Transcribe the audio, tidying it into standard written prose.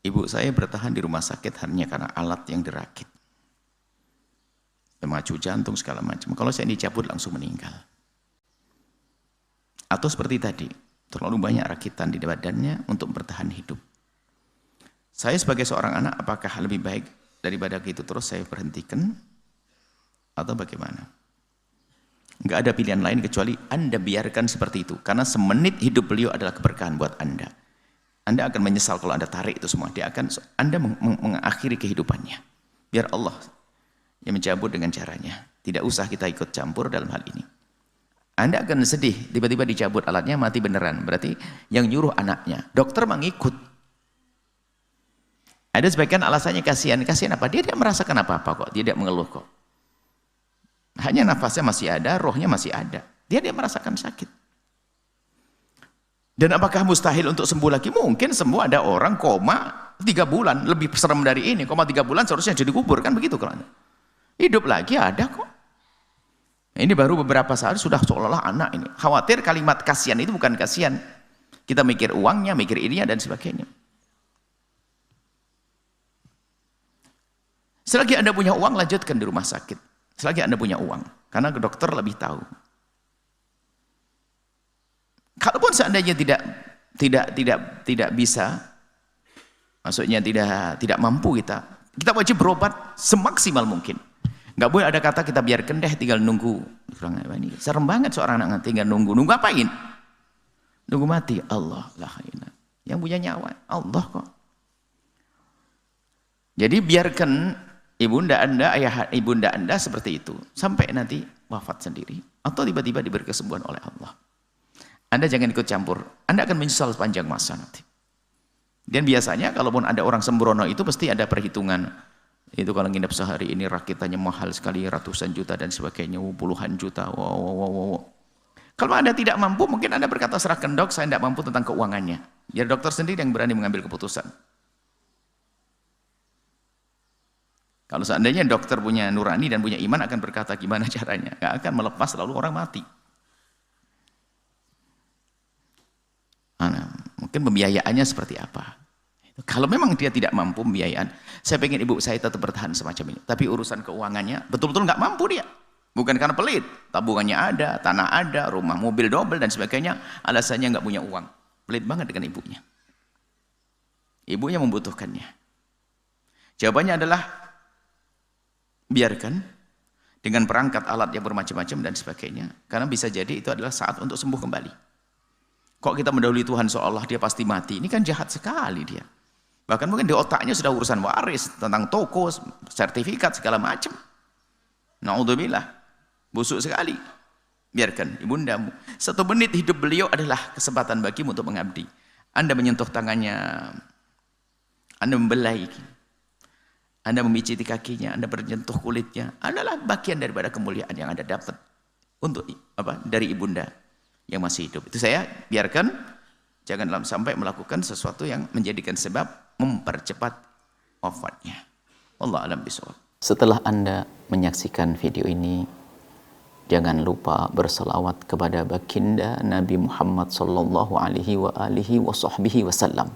ibu saya bertahan di rumah sakit hanya karena alat yang dirakit. Pemacu jantung segala macam. Kalau saya dicabut langsung meninggal. Atau seperti tadi, terlalu banyak rakitan di badannya untuk bertahan hidup. Saya sebagai seorang anak, apakah lebih baik daripada itu terus saya berhentikan? Atau bagaimana? Enggak ada pilihan lain kecuali Anda biarkan seperti itu. Karena semenit hidup beliau adalah keberkahan buat Anda. Anda akan menyesal kalau Anda tarik itu semua. Anda mengakhiri kehidupannya. Biar Allah yang mencabut dengan caranya. Tidak usah kita ikut campur dalam hal ini. Anda akan sedih, tiba-tiba dicabut alatnya, mati beneran. Berarti yang nyuruh anaknya. Dokter mengikut. Ada sebagian alasannya kasihan. Kasihan apa? Dia tidak merasakan apa-apa kok. Dia tidak mengeluh kok. Hanya nafasnya masih ada, rohnya masih ada. Dia tidak merasakan sakit. Dan apakah mustahil untuk sembuh lagi? Mungkin sembuh. Ada orang koma 3 bulan. Lebih serem dari ini. Koma 3 bulan seharusnya jadi kubur. Kan begitu kalau Anda. Hidup lagi ada kok. Ini baru beberapa saat sudah seolah-olah anak ini. Khawatir kalimat kasihan itu bukan kasihan. Kita mikir uangnya, mikir ininya dan sebagainya. Selagi Anda punya uang, lanjutkan di rumah sakit. Selagi Anda punya uang. Karena dokter lebih tahu. Kalaupun seandainya tidak bisa, maksudnya tidak mampu kita wajib berobat semaksimal mungkin. Nggak boleh ada kata kita biarkan deh, tinggal nunggu. Serem banget seorang anak tinggal nunggu. Nunggu apain? Nunggu mati. Allah lah. Yang punya nyawa Allah kok. Jadi biarkan ibunda Anda, ayah ibunda Anda seperti itu sampai nanti wafat sendiri atau tiba-tiba diberi kesembuhan oleh Allah. Anda jangan ikut campur. Anda akan menyesal sepanjang masa nanti. Dan biasanya kalaupun ada orang sembrono itu pasti ada perhitungan. Itu kalau nginep sehari ini rakitannya mahal sekali, ratusan juta dan sebagainya, puluhan juta. Wow. Kalau Anda tidak mampu, mungkin Anda berkata, serahkan dok, saya tidak mampu tentang keuangannya. Biar dokter sendiri yang berani mengambil keputusan. Kalau seandainya dokter punya nurani dan punya iman, akan berkata gimana caranya. Gak akan melepas lalu orang mati. Mungkin pembiayaannya seperti apa. Kalau memang dia tidak mampu pembiayaan, saya pengen ibu saya tetap bertahan semacam ini. Tapi urusan keuangannya betul-betul nggak mampu dia. Bukan karena pelit, tabungannya ada, tanah ada, rumah, mobil double dan sebagainya. Alasannya nggak punya uang. Pelit banget dengan ibunya. Ibunya membutuhkannya. Jawabannya adalah biarkan dengan perangkat alat yang bermacam-macam dan sebagainya. Karena bisa jadi itu adalah saat untuk sembuh kembali. Kok kita mendahului Tuhan seolah dia pasti mati? Ini kan jahat sekali dia. Bahkan mungkin di otaknya sudah urusan waris, tentang toko, sertifikat, segala macam. Na'udzubillah. Busuk sekali. Biarkan ibundamu. 1 menit hidup beliau adalah kesempatan bagimu untuk mengabdi. Anda menyentuh tangannya. Anda membelai. Anda memijiti kakinya. Anda menyentuh kulitnya. Adalah bagian daripada kemuliaan yang Anda dapat. Untuk dari ibunda yang masih hidup. Itu saya biarkan. Jangan sampai melakukan sesuatu yang menjadikan sebab mempercepat wafatnya. Allah alam bisawab. Setelah Anda menyaksikan video ini, jangan lupa berselawat kepada baginda Nabi Muhammad sallallahu alaihi wa alihi wa sahbihi wasallam.